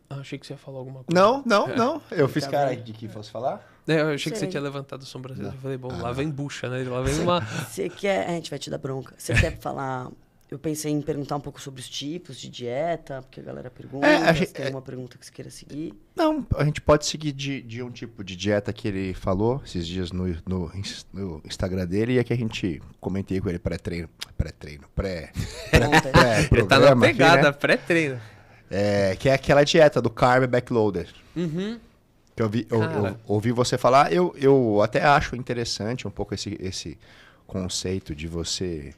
Achei que você ia falar alguma coisa. Não. Eu fiz cara de que fosse falar. Eu achei que você tinha levantado a sobrancelha. Eu falei, bom, lá vem bucha, né? Lá vem uma... Você quer... A gente vai te dar bronca. Você quer falar... Eu pensei em perguntar um pouco sobre os tipos de dieta, porque a galera pergunta, se tem alguma pergunta que você queira seguir. Não, a gente pode seguir de um tipo de dieta que ele falou esses dias no Instagram dele, e é que a gente comentei com ele pré-treino. Ele tá na pegada, aqui, né? Pré-treino. Que é aquela dieta do carb backloaded. Uhum. Que eu ouvi você falar, eu até acho interessante um pouco esse conceito de você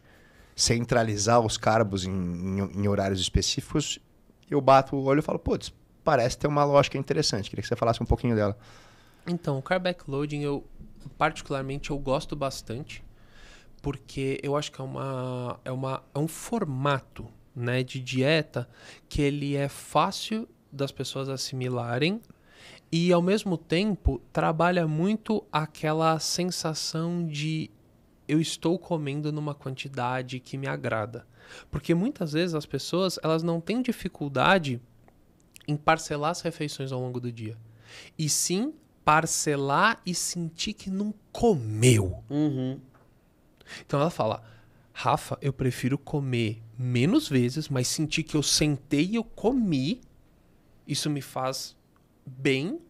centralizar os carbos em horários específicos. Eu bato o olho e falo, putz, parece ter uma lógica interessante. Queria que você falasse um pouquinho dela. Então, o carb backloading, particularmente, eu gosto bastante, porque eu acho que é um formato, né, de dieta que ele é fácil das pessoas assimilarem e, ao mesmo tempo, trabalha muito aquela sensação de eu estou comendo numa quantidade que me agrada. Porque muitas vezes as pessoas elas não têm dificuldade em parcelar as refeições ao longo do dia. E sim parcelar e sentir que não comeu. Uhum. Então ela fala, Rafa, eu prefiro comer menos vezes, mas sentir que eu sentei e eu comi, isso me faz bem,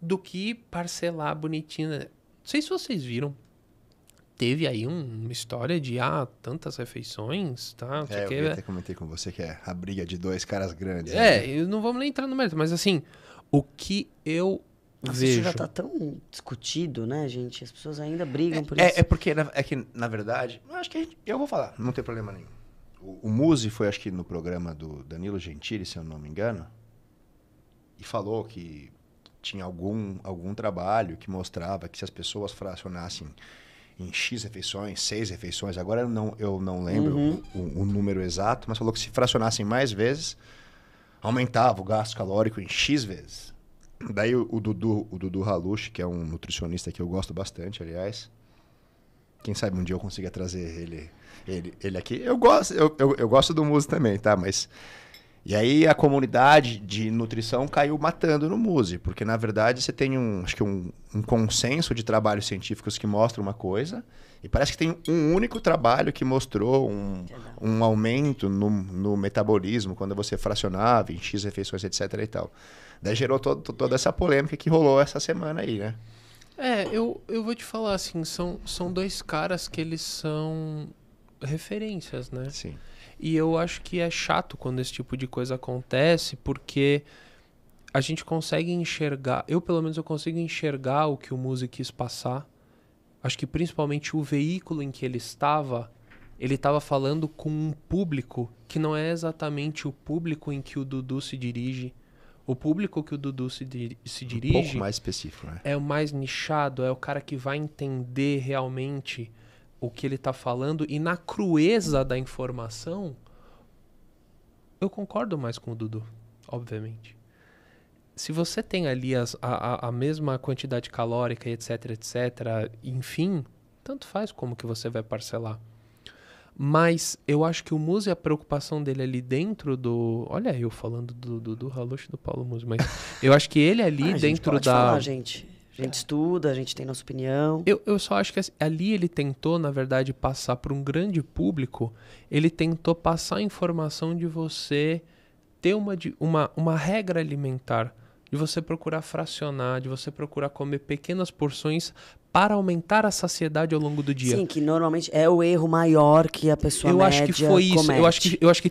do que parcelar bonitinho. Não sei se vocês viram. Teve aí uma história de tantas refeições, tá? Eu até comentei com você que é a briga de dois caras grandes. Eu não vamos nem entrar no mérito, mas assim, o que eu vejo... Isso já tá tão discutido, né, gente? As pessoas ainda brigam por isso. Porque, na verdade, eu acho que eu vou falar, não tem problema nenhum. O Muzi foi, acho que no programa do Danilo Gentili, se eu não me engano, e falou que tinha algum trabalho que mostrava que se as pessoas fracionassem em X refeições, 6 refeições, agora eu não lembro o número exato, mas falou que se fracionassem mais vezes, aumentava o gasto calórico em X vezes. Daí o Dudu Halush, que é um nutricionista que eu gosto bastante, aliás, quem sabe um dia eu consiga trazer ele aqui. Eu gosto do Muzi também, tá? Mas... E aí a comunidade de nutrição caiu matando no Muzi, porque na verdade você tem acho que um consenso de trabalhos científicos que mostra uma coisa, e parece que tem um único trabalho que mostrou um aumento no metabolismo quando você fracionava em X refeições, etc. e tal. Daí gerou toda essa polêmica que rolou essa semana aí, né? Eu vou te falar assim, são dois caras que eles são referências, né? Sim. E eu acho que é chato quando esse tipo de coisa acontece, porque a gente consegue enxergar, pelo menos eu consigo enxergar o que o Muzi quis passar. Acho que principalmente o veículo em que ele estava falando com um público que não é exatamente o público em que o Dudu se dirige. O público que o Dudu se dirige... Um pouco mais específico, né? É o mais nichado, é o cara que vai entender realmente o que ele está falando, e na crueza da informação, eu concordo mais com o Dudu, obviamente. Se você tem ali a mesma quantidade calórica, etc, enfim, tanto faz como que você vai parcelar. Mas eu acho que o Muzi, a preocupação dele ali dentro do... Olha eu falando do Halush e do Paulo Muzi, mas eu acho que ele ali dentro gente, pode da... falar, gente. A gente estuda, a gente tem nossa opinião. Eu só acho que ali ele tentou, na verdade, passar para um grande público, ele tentou passar a informação de você ter uma regra alimentar, de você procurar fracionar, de você procurar comer pequenas porções para aumentar a saciedade ao longo do dia. Sim, que normalmente é o erro maior que a pessoa média comete. Eu acho que foi isso. Eu acho que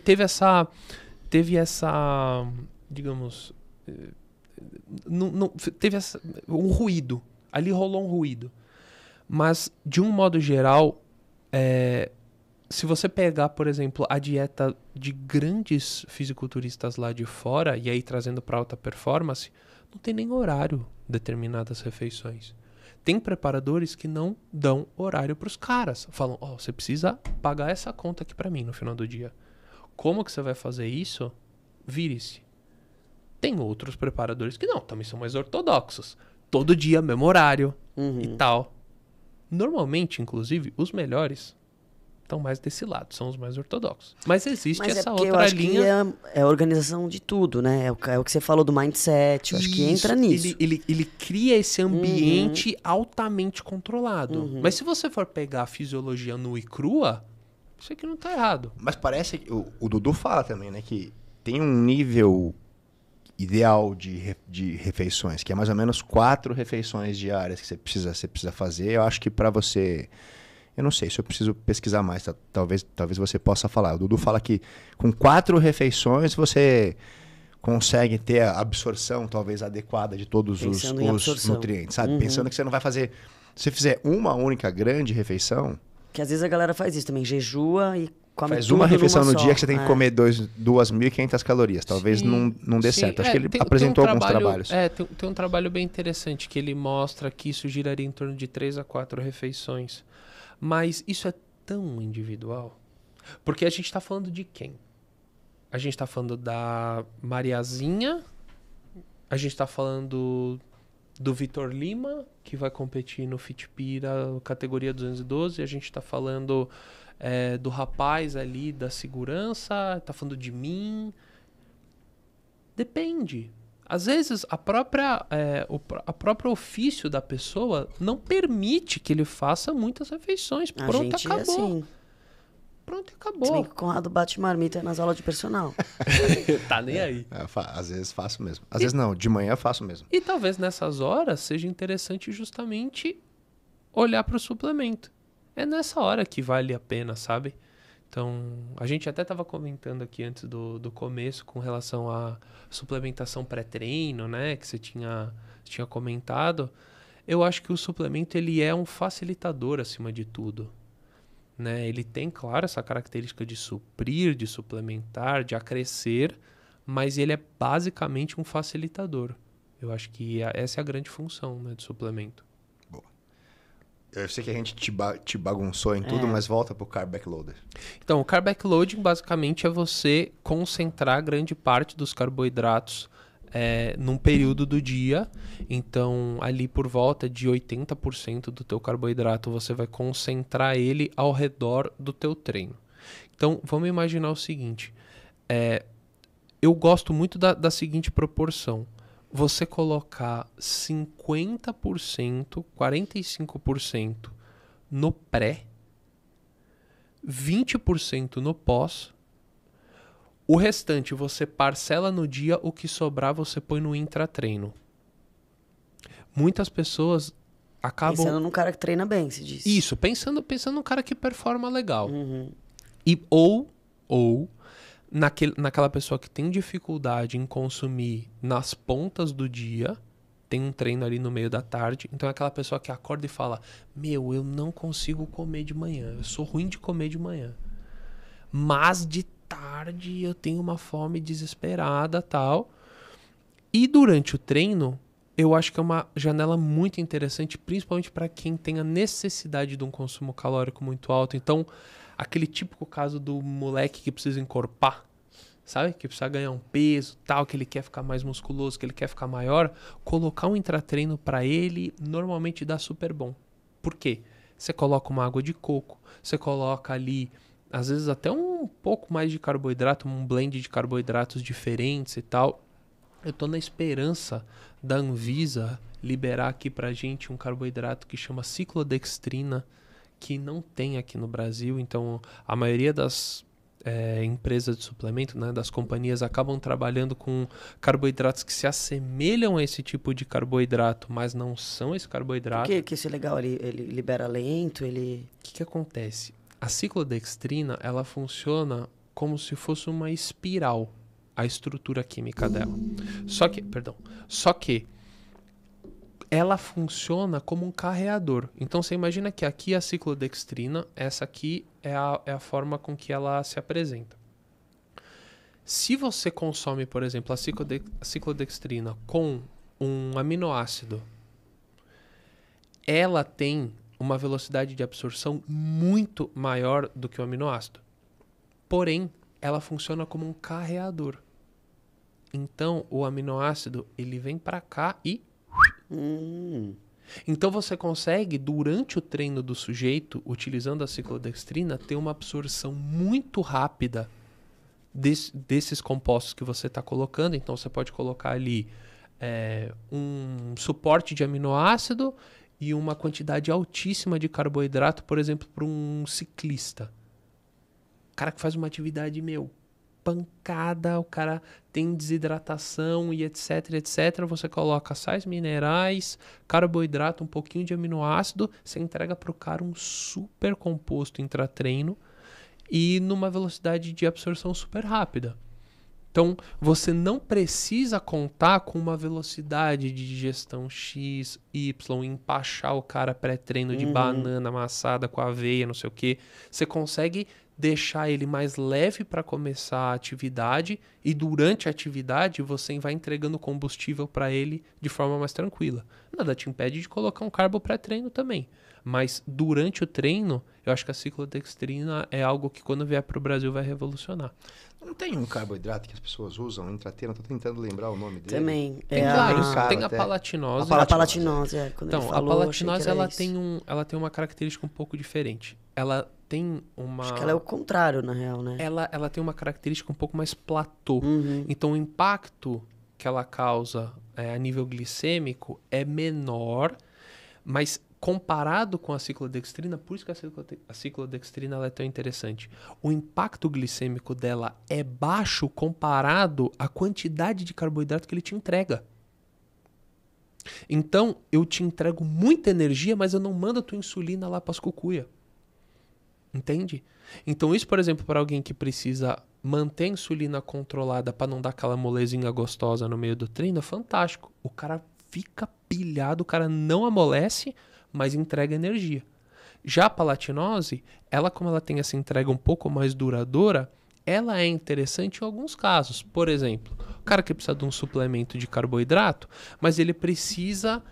teve essa, digamos... Não, teve um ruído. Ali rolou um ruído. Mas, de um modo geral, se você pegar, por exemplo, a dieta de grandes fisiculturistas lá de fora, e aí trazendo para alta performance, não tem nem horário determinadas refeições. Tem preparadores que não dão horário para os caras. Falam, você precisa pagar essa conta aqui para mim no final do dia. Como que você vai fazer isso? Vire-se. Tem outros preparadores que não, também são mais ortodoxos. Todo dia, mesmo horário e tal. Normalmente, inclusive, os melhores estão mais desse lado, são os mais ortodoxos. Mas existe Mas essa porque eu outra acho linha. que é a organização de tudo, né? É o que você falou do mindset, eu acho que entra nisso. Ele cria esse ambiente altamente controlado. Mas se você for pegar a fisiologia nua e crua, isso aqui não tá errado. Mas parece que o Dudu fala também, né? Que tem um nível ideal de refeições, que é mais ou menos 4 refeições diárias que você precisa fazer. Eu acho que para você... Eu não sei, se eu preciso pesquisar mais, tá? Talvez você possa falar. O Dudu fala que com 4 refeições você consegue ter a absorção talvez adequada de todos os nutrientes, sabe? Pensando que você não vai fazer... Se você fizer uma única grande refeição... Que às vezes a galera faz isso também, jejua e come faz tudo uma refeição no só. dia que você tem que comer 2.500 calorias. Talvez não dê certo. Acho que ele apresentou alguns trabalhos. Tem um trabalho bem interessante que ele mostra que isso giraria em torno de 3 a 4 refeições. Mas isso é tão individual. Porque a gente está falando de quem? A gente está falando da Mariazinha, a gente está falando do Vitor Lima, que vai competir no Fitpira, categoria 212, a gente está falando do rapaz ali da segurança, está falando de mim. Depende. Às vezes, o próprio ofício da pessoa não permite que ele faça muitas refeições. Pronto, acabou. Assim. Pronto, acabou. Se bem que o Conrado bate marmita nas aulas de personal. Tá nem aí. Às vezes faço mesmo. Às vezes não, de manhã eu faço mesmo. E talvez nessas horas seja interessante justamente olhar para o suplemento. É nessa hora que vale a pena, sabe? Então, a gente até estava comentando aqui antes do começo com relação à suplementação pré-treino, né? Que você tinha comentado. Eu acho que o suplemento ele é um facilitador acima de tudo. Né? Ele tem, claro, essa característica de suprir, de suplementar, de acrescer, mas ele é basicamente um facilitador. Eu acho que essa é a grande função, né, do suplemento. Boa. Eu sei que a gente te bagunçou em tudo, mas volta pro Carb Backloader. Então, o Carb Backloading basicamente é você concentrar grande parte dos carboidratos num período do dia. Então, ali por volta de 80% do teu carboidrato, você vai concentrar ele ao redor do teu treino. Então, vamos imaginar o seguinte. Eu gosto muito da seguinte proporção. Você colocar 50%, 45% no pré, 20% no pós. O restante você parcela no dia, o que sobrar você põe no intratreino. Muitas pessoas acabam... Pensando num cara que treina bem, se diz. Isso, pensando num cara que performa legal. Ou naquela pessoa que tem dificuldade em consumir nas pontas do dia, tem um treino ali no meio da tarde, então é aquela pessoa que acorda e fala: meu, eu não consigo comer de manhã, eu sou ruim de comer de manhã. Mas de tarde eu tenho uma fome desesperada, tal. E durante o treino, eu acho que é uma janela muito interessante, principalmente para quem tem a necessidade de um consumo calórico muito alto. Então, aquele típico caso do moleque que precisa encorpar, sabe? Que precisa ganhar um peso, tal, que ele quer ficar mais musculoso, que ele quer ficar maior. Colocar um intratreino para ele normalmente dá super bom. Por quê? Você coloca uma água de coco, você coloca ali às vezes até um pouco mais de carboidrato, um blend de carboidratos diferentes e tal. Eu tô na esperança da Anvisa liberar aqui pra gente um carboidrato que chama ciclodextrina, que não tem aqui no Brasil. Então, a maioria das empresas de suplemento, né, das companhias, acabam trabalhando com carboidratos que se assemelham a esse tipo de carboidrato, mas não são esse carboidrato. Por que isso é legal? Ele libera lento, ele... O que acontece? A ciclodextrina, ela funciona como se fosse uma espiral, a estrutura química dela. Só que ela funciona como um carreador. Então, você imagina que aqui a ciclodextrina, essa aqui é a forma com que ela se apresenta. Se você consome, por exemplo, a ciclodextrina com um aminoácido, ela tem uma velocidade de absorção muito maior do que o aminoácido. Porém, ela funciona como um carreador. Então, o aminoácido, ele vem para cá e... Então você consegue, durante o treino do sujeito, utilizando a ciclodextrina, ter uma absorção muito rápida desses compostos que você está colocando. Então você pode colocar ali um suporte de aminoácido e uma quantidade altíssima de carboidrato, por exemplo, para um ciclista. O cara que faz uma atividade, pancada, o cara tem desidratação e etc, etc. Você coloca sais minerais, carboidrato, um pouquinho de aminoácido, você entrega para o cara um super composto intratreino e numa velocidade de absorção super rápida. Então, você não precisa contar com uma velocidade de digestão X, Y, empachar o cara pré-treino de banana amassada com aveia, não sei o quê. Você consegue deixar ele mais leve para começar a atividade e durante a atividade você vai entregando combustível para ele de forma mais tranquila. Nada te impede de colocar um carbo pré-treino também. Mas durante o treino, eu acho que a ciclodextrina é algo que quando vier para o Brasil vai revolucionar. Não tem um carboidrato que as pessoas usam, intratreino? Tô tentando lembrar o nome dele. Também. Tem vários. Tem a palatinose. A palatinose, quando então, ele falou, a palatinose ela tem uma característica um pouco diferente. Ela tem uma... Acho que ela é o contrário, na real, né? Ela tem uma característica um pouco mais platô. Então, o impacto que ela causa a nível glicêmico é menor, mas comparado com a ciclodextrina, por isso que a ciclodextrina ela é tão interessante. O impacto glicêmico dela é baixo comparado à quantidade de carboidrato que ele te entrega. Então, eu te entrego muita energia, mas eu não mando a tua insulina lá para as cucuia. Entende? Então, isso, por exemplo, para alguém que precisa manter a insulina controlada para não dar aquela molezinha gostosa no meio do treino, é fantástico. O cara fica pilhado, o cara não amolece, mas entrega energia. Já a palatinose, ela, como ela tem essa entrega um pouco mais duradoura, ela é interessante em alguns casos. Por exemplo, o cara que precisa de um suplemento de carboidrato, mas ele precisa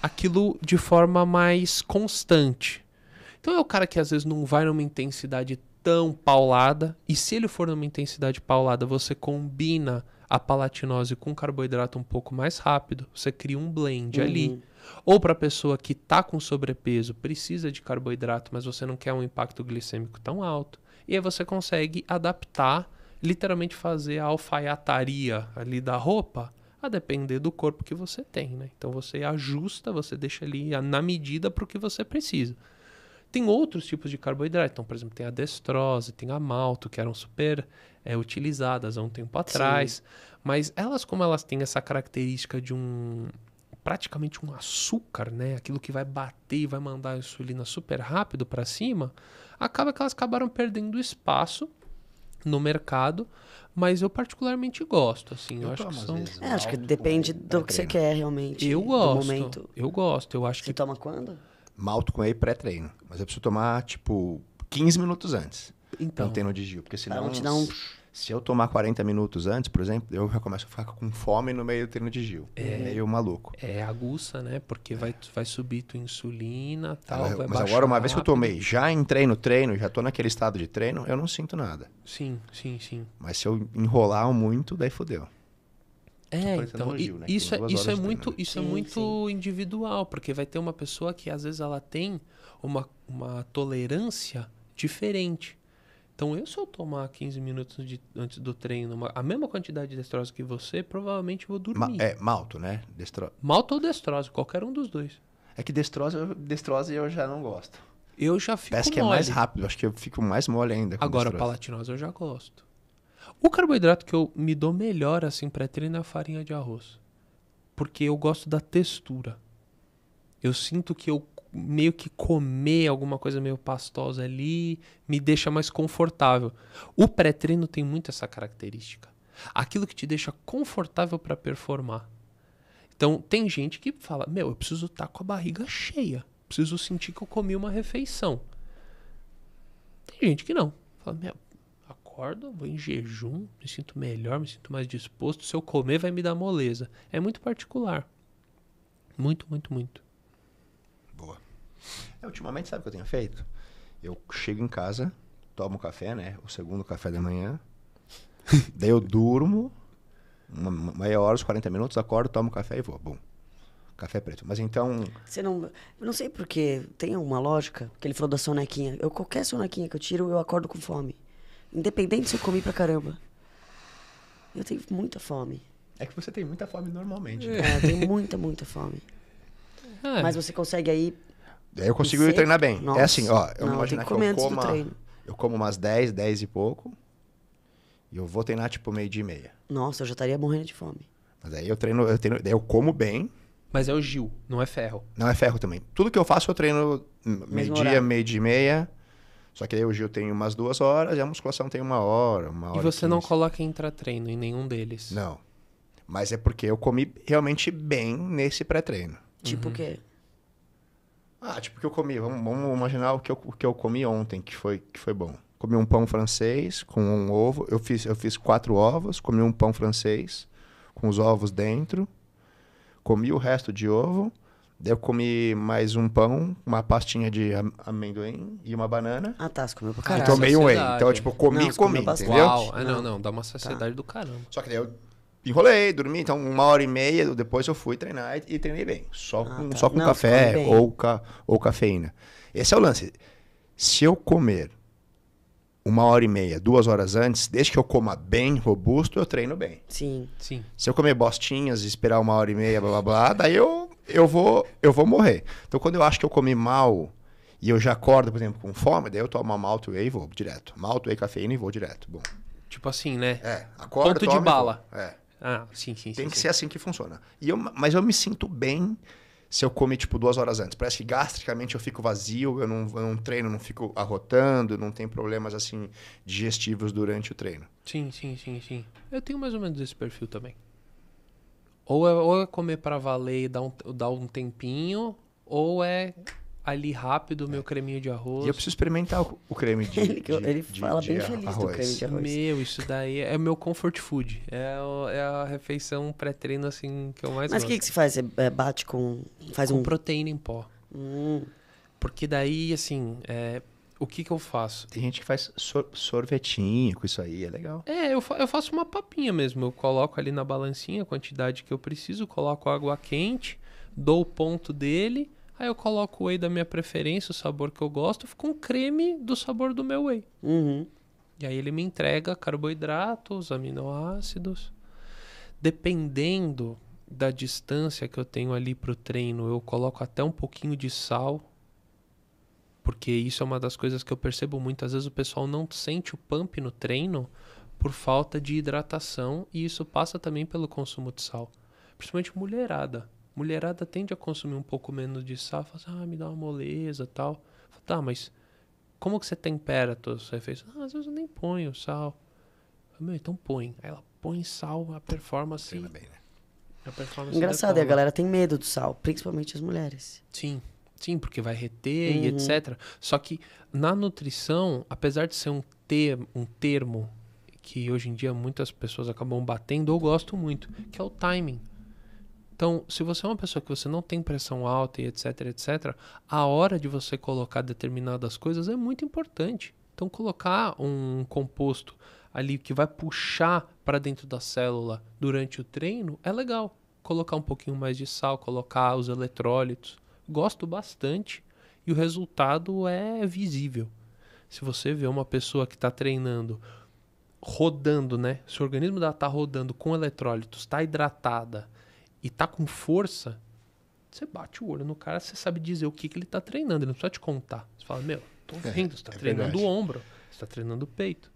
aquilo de forma mais constante. Então é o cara que às vezes não vai numa intensidade tão paulada, e se ele for numa intensidade paulada, você combina a palatinose com carboidrato um pouco mais rápido, você cria um blend ali. Ou para a pessoa que está com sobrepeso, precisa de carboidrato, mas você não quer um impacto glicêmico tão alto. E aí você consegue adaptar, literalmente fazer a alfaiataria ali da roupa, a depender do corpo que você tem, né? Então você ajusta, você deixa ali na medida para o que você precisa. Tem outros tipos de carboidrato. Então, por exemplo, tem a destrose, tem a malto, que eram super utilizadas há um tempo atrás. Sim. Mas elas, como elas têm essa característica de praticamente um açúcar, né? Aquilo que vai bater e vai mandar a insulina super rápido para cima, acaba que elas acabaram perdendo espaço no mercado, mas eu particularmente gosto, assim. Eu acho que são... acho que depende do que você quer realmente. Eu gosto. Do momento. Eu gosto. Eu acho que... Você toma quando? Malto com whey pré-treino. Mas eu preciso tomar, 15 minutos antes. Então. Não tem no digil. Porque senão, te dar um... se eu tomar 40 minutos antes, por exemplo, eu já começo a ficar com fome no meio do treino de digil. É meio maluco. É aguça, né? Porque vai subir tua insulina e tal. Mas agora, uma vez que eu tomei, já entrei no treino, já tô naquele estado de treino, eu não sinto nada. Sim. Mas se eu enrolar muito, daí fodeu. Então, né? isso é muito individual, porque vai ter uma pessoa que às vezes ela tem uma tolerância diferente. Então, se eu tomar 15 minutos antes do treino, a mesma quantidade de destrose que você, provavelmente vou dormir. Malto, né? Malto ou destrose, qualquer um dos dois. É que destrose eu já não gosto. Eu já fico Parece que mole. É mais rápido, acho que eu fico mais mole ainda com Agora, destrose. a palatinose eu já gosto. O carboidrato que eu me dou melhor assim pré-treino é a farinha de arroz. Porque eu gosto da textura. Eu sinto que eu meio que comer alguma coisa meio pastosa ali me deixa mais confortável. O pré-treino tem muito essa característica. Aquilo que te deixa confortável para performar. Então, tem gente que fala, eu preciso estar com a barriga cheia. Preciso sentir que eu comi uma refeição. Tem gente que não. Fala, acordo, vou em jejum, me sinto melhor, me sinto mais disposto. Se eu comer, vai me dar moleza. É muito particular. Muito, muito, muito. Boa. Ultimamente, sabe o que eu tenho feito? Eu chego em casa, tomo café, né? O segundo café da manhã. Daí eu durmo, meia hora, uns 40 minutos, acordo, tomo café e vou. Bom. Café preto. Mas então... Eu não sei porquê, tem uma lógica, que ele falou da sonequinha. Qualquer sonequinha que eu tiro, eu acordo com fome. Independente se eu comi pra caramba. Eu tenho muita fome. É que você tem muita fome normalmente. Né? Eu tenho muita fome. Mas você consegue aí... Daí eu consigo ir treinar bem. Nossa. É assim, ó, eu vou imaginar que eu como umas 10 e pouco, e eu vou treinar tipo 12:30. Nossa, eu já estaria morrendo de fome. Mas aí daí eu como bem. Mas é o Gil, não é ferro. Não é ferro também. Tudo que eu faço eu treino meio-dia, 12:30. Só que aí o Gil tem umas 2 horas e a musculação tem 1 hora, 1 hora e você 15. não coloca intra-treino em nenhum deles? Não. Mas é porque eu comi realmente bem nesse pré-treino. Tipo o quê? Tipo que eu comi. Vamos imaginar o que eu comi ontem, que foi bom. Comi um pão francês com um ovo. Eu fiz 4 ovos, comi um pão francês com os ovos dentro. Comi o resto de ovo. Daí eu comi mais um pão, uma pastinha de amendoim e uma banana. Tá, você comeu pra E caralho. tomei um whey. Então, tipo, comi, entendeu? Uau, não, dá uma saciedade do caramba. Só que daí eu enrolei, dormi, então 1h30, depois eu fui treinar e treinei bem. Só com café ou cafeína. Esse é o lance. Se eu comer 1h30, 2 horas antes, desde que eu coma bem, robusto, eu treino bem. Sim. Se eu comer bostinhas e esperar 1h30, blá blá blá, daí eu vou morrer. Então quando eu acho que eu comi mal e eu já acordo, por exemplo, com fome, daí eu tomo uma malt whey e vou direto. Malt whey, cafeína e vou direto. Bom. Tipo assim, né? Acordo, ponto de bala. Sim. Tem que sim. ser assim que funciona. Mas eu me sinto bem se eu comer, tipo, 2 horas antes. Parece que gastricamente eu fico vazio, eu não treino, não fico arrotando, não tem problemas, assim, digestivos durante o treino. Sim. Eu tenho mais ou menos esse perfil também. Ou é comer pra valer e dar um tempinho, ou é ali rápido, meu creminho de arroz. E eu preciso experimentar o creme de Ele fala bem feliz arroz. do creme de arroz. Isso daí é meu comfort food. É a refeição pré-treino, assim, que eu mais Mas gosto. o que você faz? Você bate com... Com proteína em pó. Porque daí, assim, o que eu faço? Tem gente que faz sorvetinho com isso aí, é legal. Eu faço uma papinha mesmo. Eu coloco ali na balancinha a quantidade que eu preciso, coloco água quente, dou o ponto dele... Aí eu coloco o whey da minha preferência, o sabor que eu gosto, fica um creme do sabor do meu whey. E aí ele me entrega carboidratos, aminoácidos. Dependendo da distância que eu tenho ali pro treino, eu coloco até um pouquinho de sal. Porque isso é uma das coisas que eu percebo muito. Às vezes o pessoal não sente o pump no treino por falta de hidratação. E isso passa também pelo consumo de sal. Principalmente mulherada. Mulherada tende a consumir um pouco menos de sal. Fala assim, me dá uma moleza e tal. Fala, tá, mas como que você tempera todas as refeições? Às vezes eu nem ponho sal. Fala, então põe. Aí ela põe sal, a performance... Treina bem, né? A performance Engraçado, e a galera tem medo do sal, principalmente as mulheres. Sim, porque vai reter e etc. Só que na nutrição, apesar de ser um termo que hoje em dia muitas pessoas acabam batendo, eu gosto muito, que é o timing. Então, se você é uma pessoa que você não tem pressão alta e etc, a hora de você colocar determinadas coisas é muito importante. Então, colocar um composto ali que vai puxar para dentro da célula durante o treino é legal. Colocar um pouquinho mais de sal, colocar os eletrólitos. Gosto bastante e o resultado é visível. Se você vê uma pessoa que está treinando, rodando, né? Se o organismo dela está rodando com eletrólitos, está hidratada, e tá com força, você bate o olho no cara, você sabe dizer o que ele tá treinando, ele não precisa te contar. Você fala, tô vendo, você tá treinando o ombro, você tá treinando o peito.